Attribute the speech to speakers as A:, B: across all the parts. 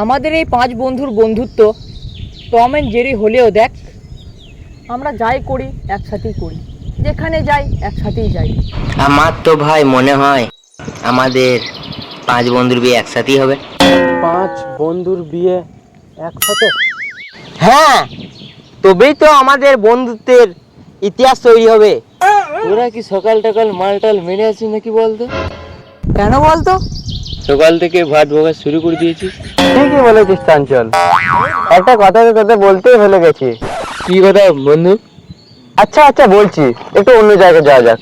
A: আমাদের এই 5 বন্ধুর বন্ধুত্ব টম অ্যান্ড জেরি হলেও দেখ, আমরা যাই করি একসাথেই করি, যেখানে যাই একসাথেই যাই।
B: আমার তো ভাই মনে হয় আমাদের 5 বন্ধুর বিয়ে একসাথেই হবে।
C: 5 বন্ধুর বিয়ে একসাথে?
B: হ্যাঁ, তবেই তো আমাদের বন্ধুত্বের ইতিহাস তৈরি হবে।
C: তোরা কি সকাল টকাল মালটাল মেরে আছিস নাকি বলতো?
A: কেন বলতো?
C: সকাল থেকে ভাত ভোগা শুরু করে দিয়েছিস।
B: ঠিকই বলেছিস চঞ্চল, একটা কথা তো তোদের বলতেই ভুলে গেছি।
C: কি কথা বন্ধু?
B: আচ্ছা আচ্ছা বলছি, একটু অন্য জায়গায় যাওয়া যাক।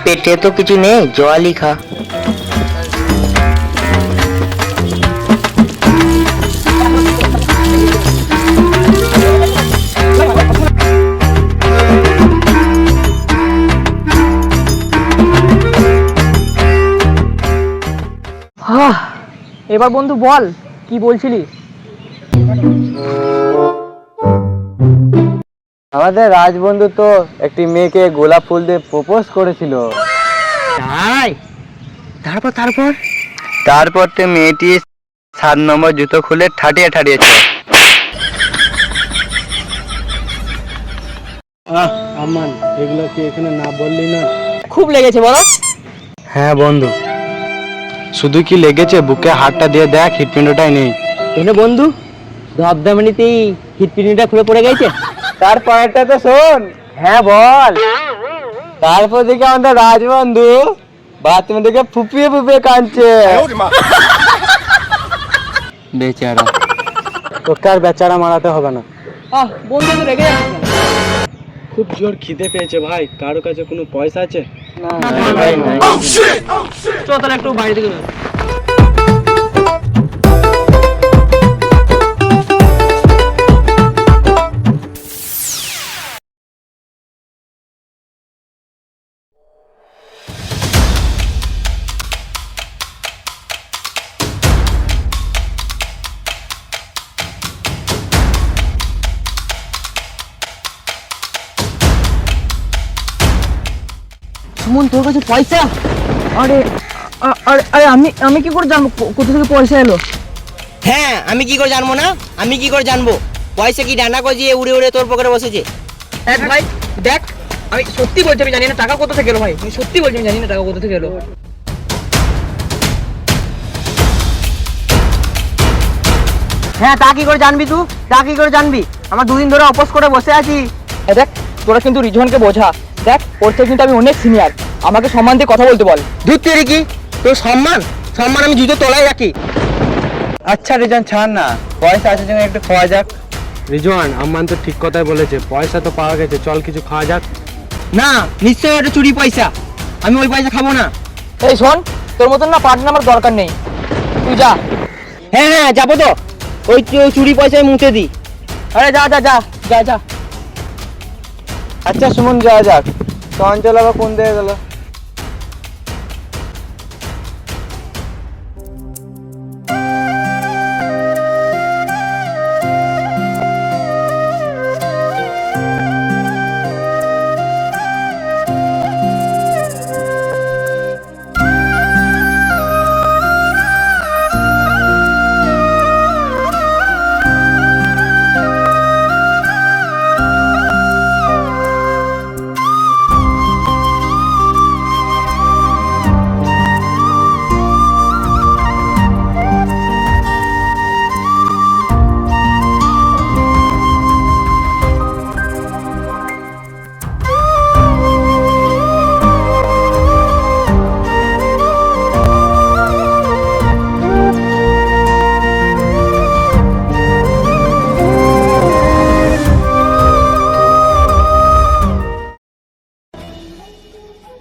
B: পেটে তো কিছু নেই, জলই খা।
A: এবার বন্ধু বল, কি বলছিলি?
C: আমাদের রাজবন্ধু তো একটি মেয়েকে গোলাপ ফুল দিয়ে প্রপোজ করেছিল।
B: তাই? তারপর তারপর তারপর তো মেয়েটি 7 নম্বর জুতো খুলে ঠাটিয়ে ঠাটিয়েছে।
C: আমান, এগুলো কি এখানে না বললি না?
A: খুব লেগেছে বলো।
C: হ্যাঁ বন্ধু, শুধু কি লেগেছে, বুকে হাতটা দিয়ে দেখ, হৃৎপিণ্ডটাই নেই।
B: এনে বন্ধু, ধবধামানিতেই হিটপিনিটা খুলে পড়ে গেছে। তারপরটা তো শোন। হ্যাঁ বল।
C: তারপর দেখে আমাদের রাজবন্ধু বাথরুমে দেখে ফুপিয়ে ফুপিয়ে কাঁদছে।
B: বেচারা।
C: তোকে আর বেচারা মারাতে হবে না।
A: বন্ধু তো রেগে যাচ্ছে কেন?
C: খুব জোর খিদে পেয়েছে ভাই, কারো কাছে কোনো পয়সা আছে?
A: না,
B: ভাই নাই।
A: চল তাহলে একটু বাইরে থেকে বেরো। সুমন, তোর কাছে পয়সা? আরে আরে আরে আমি আমি কি করে জানবো কোথা থেকে পয়সা এলো?
B: হ্যাঁ, আমি কি করে জানবো না? আমি কি করে জানবো? পয়সা কি ডানা গজিয়ে উড়ে উড়ে তোর পকেটে বসেছে?
A: দেখ ভাই, দেখ, আমি সত্যি বলছি, আমি জানি না টাকা কোথা থেকে এলো ভাই, আমি সত্যি বলছি, আমি জানি না টাকা কোথা থেকে এলো।
B: হ্যাঁ, তা কি করে জানবি তুই? তা কি করে জানবি? আমার 2 দিন ধরে অপোজ করে বসে আছি।
A: দেখ, তোরা কিন্তু রিজওয়ানকে বোঝা। দেখ, ওর থেকে কিন্তু আমি অনেক সিনিয়র, আমাকে সম্মান দিয়ে কথা বলতে বল।
B: ধুর তেরি কি, তোর সম্মান সম্মান আমি জুতো তলায় রাখি।
C: আচ্ছা রিজওয়ান, ছাড় না, পয়সা আছে জন্য একটু খাওয়া যাক। রিজওয়ান, আম্মান তো ঠিক কথাই বলেছে, পয়সা তো পাওয়া গেছে, চল কিছু খাওয়া যাক।
B: না, নিশ্চয়ই ওটা চুরি পয়সা, আমি ওই পয়সা খাবো না।
A: এই শোন, তোর মতন না পার্টনার আমার দরকার নেই, তুই যা।
B: হ্যাঁ হ্যাঁ, যাবো তো, ওই চুরি পয়সায় মুছে দিই।
A: আরে যা যা যা যা যা।
C: আচ্ছা সুমন, যাওয়া যাক। চঞ্চল আবার কোন দিকে গেল?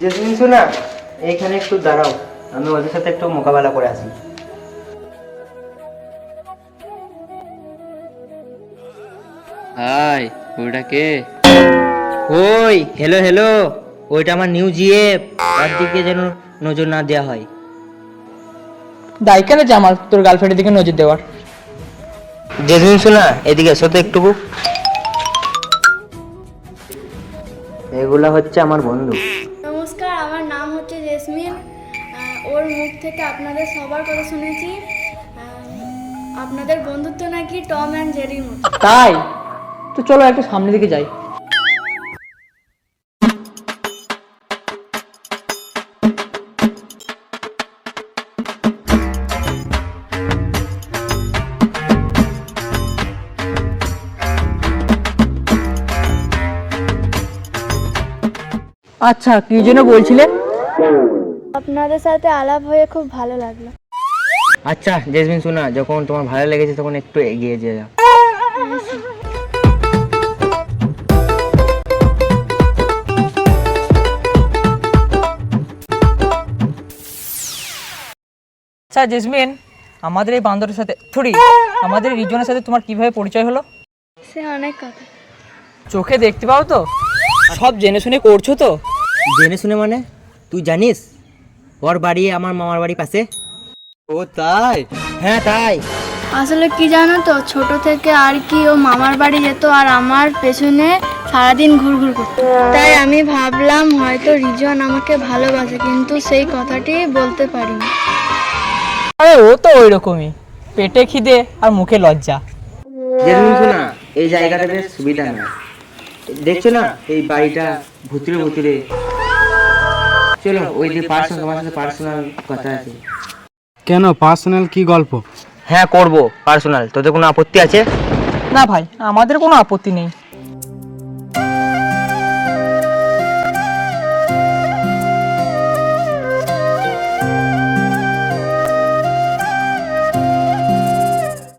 B: যেদিন শোনা, এইখানে একটু দাঁড়াও, আমি ওদের সাথে একটু মোকাবেলা করে আসি। হাই, ওটা কে? ওই হ্যালো হ্যালো, ওইটা আমার নিউ জিএফ। তার দিকে যেন নজর না দেওয়া হয়।
A: দায় কেন যে আমার তোর গার্লফ্রেন্ডের দিকে নজর দেওয়ার?
B: জেসমিন শোনা, এদিকে এসো তো একটু। এগুলা হচ্ছে আমার বন্ধু।
D: নমস্কার, আমার নাম হচ্ছে জেসমিন। ওর মুখ থেকে আপনাদের সবার কথা শুনেছি। আপনাদের বন্ধুত্ব নাকি টম অ্যান্ড জেরির মতো।
A: তাই তো চলো একটু সামনের দিকে যাই। আচ্ছা, কি জন্য বলছিলে?
D: আপনাদের সাথে আলাপ হয়ে খুব ভালো লাগলো।
B: আচ্ছা জেসমিন শোনা, যখন তোমার ভালো লেগেছে তখন একটু এগিয়ে যা।
A: আচ্ছা জেসমিন, আমাদের এই বান্দরের সাথে আমাদের এই রিজনের সাথে তোমার কিভাবে পরিচয় হলো?
D: সে অনেক কথা।
A: চোখে দেখতে পাও তো? সব জেনে শুনে করছো তো?
B: জেনে শুনে মানে? তুই জানিস ওর বাড়ি আমার মামার বাড়ি পাশে।
C: ও তাই?
B: হ্যাঁ তাই।
D: আসলে কি জানো তো, ছোট থেকে আর কি ও মামার বাড়ি যেত আর আমার পেছনে সারাদিন ঘুরঘুর করতো। তাই আমি ভাবলাম হয়তো রিজন আমাকে ভালোবাসে, কিন্তু সেই কথাটি বলতে পারিনি।
A: আরে ও তো ওই রকমই, পেটে খিদে আর মুখে লজ্জা।
B: জেসমিন শোনা, এই জায়গাটা বেশ সুবিধা না, দেখছো না এই বাড়িটা ভুতুরে ভুতুরে। চলো ওই যে পার্সোনাল, তোমার সাথে পার্সোনাল কথা আছে।
C: কেন, পার্সোনাল কি গল্প?
B: হ্যাঁ করবো পার্সোনাল, তোদের কোনো আপত্তি আছে?
A: না ভাই, আমাদের কোনো আপত্তি নেই।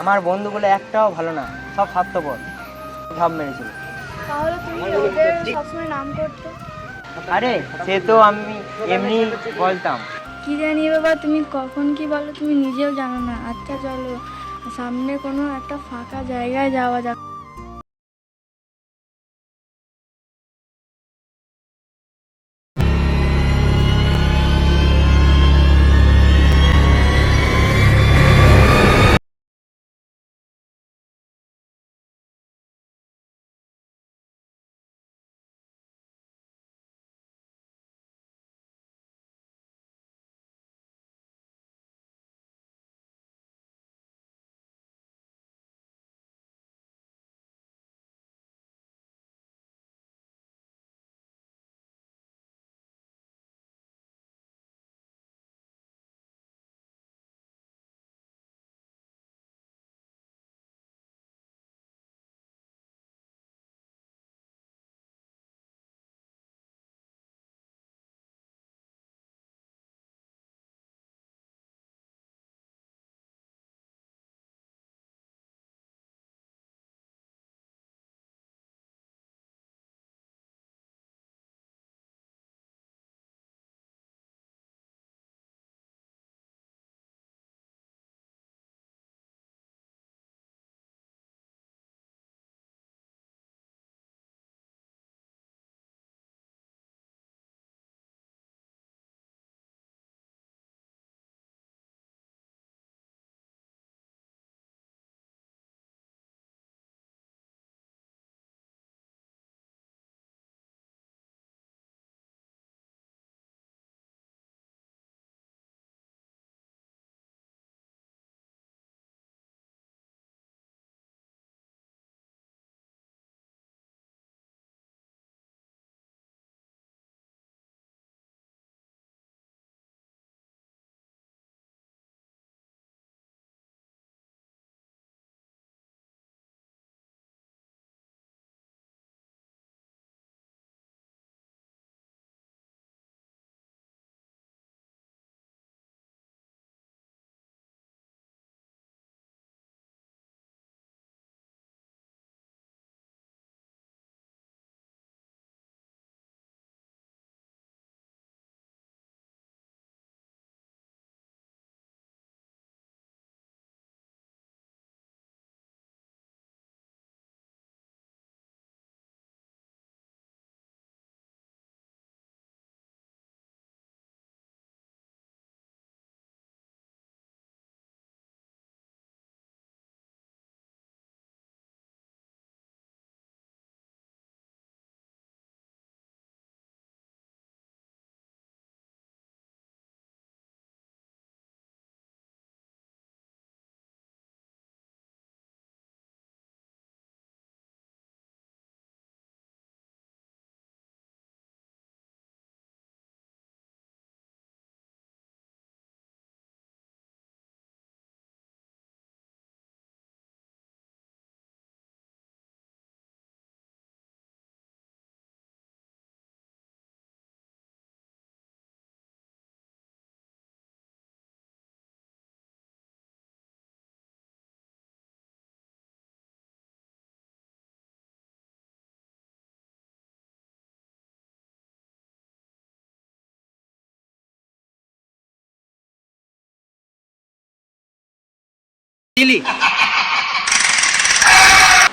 B: আমার বন্ধুগুলো একটাও ভালো না, সব স্বার্থপর, ভাব মেরেছিল।
D: তাহলে তুমি ওদের সবসময় নাম করতে।
B: আরে সে তো আমি এমনি বলতাম।
D: কি জানি বাবা, তুমি কখন কি বলো তুমি নিজেও জানো না। আচ্ছা চলো, সামনে কোনো একটা ফাঁকা জায়গায় যাওয়া যাক।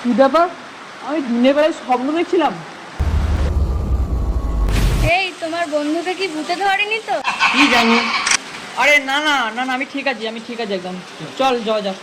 A: কি ব্যাপার, আমি দিনের বেলায় স্বপ্ন দেখছিলাম?
D: এই তোমার বন্ধুকে কি ভূতে ধরেনি তো?
A: কি জানি। আরে না না না না, আমি ঠিক আছি একদম। চল যাওয়া যাক।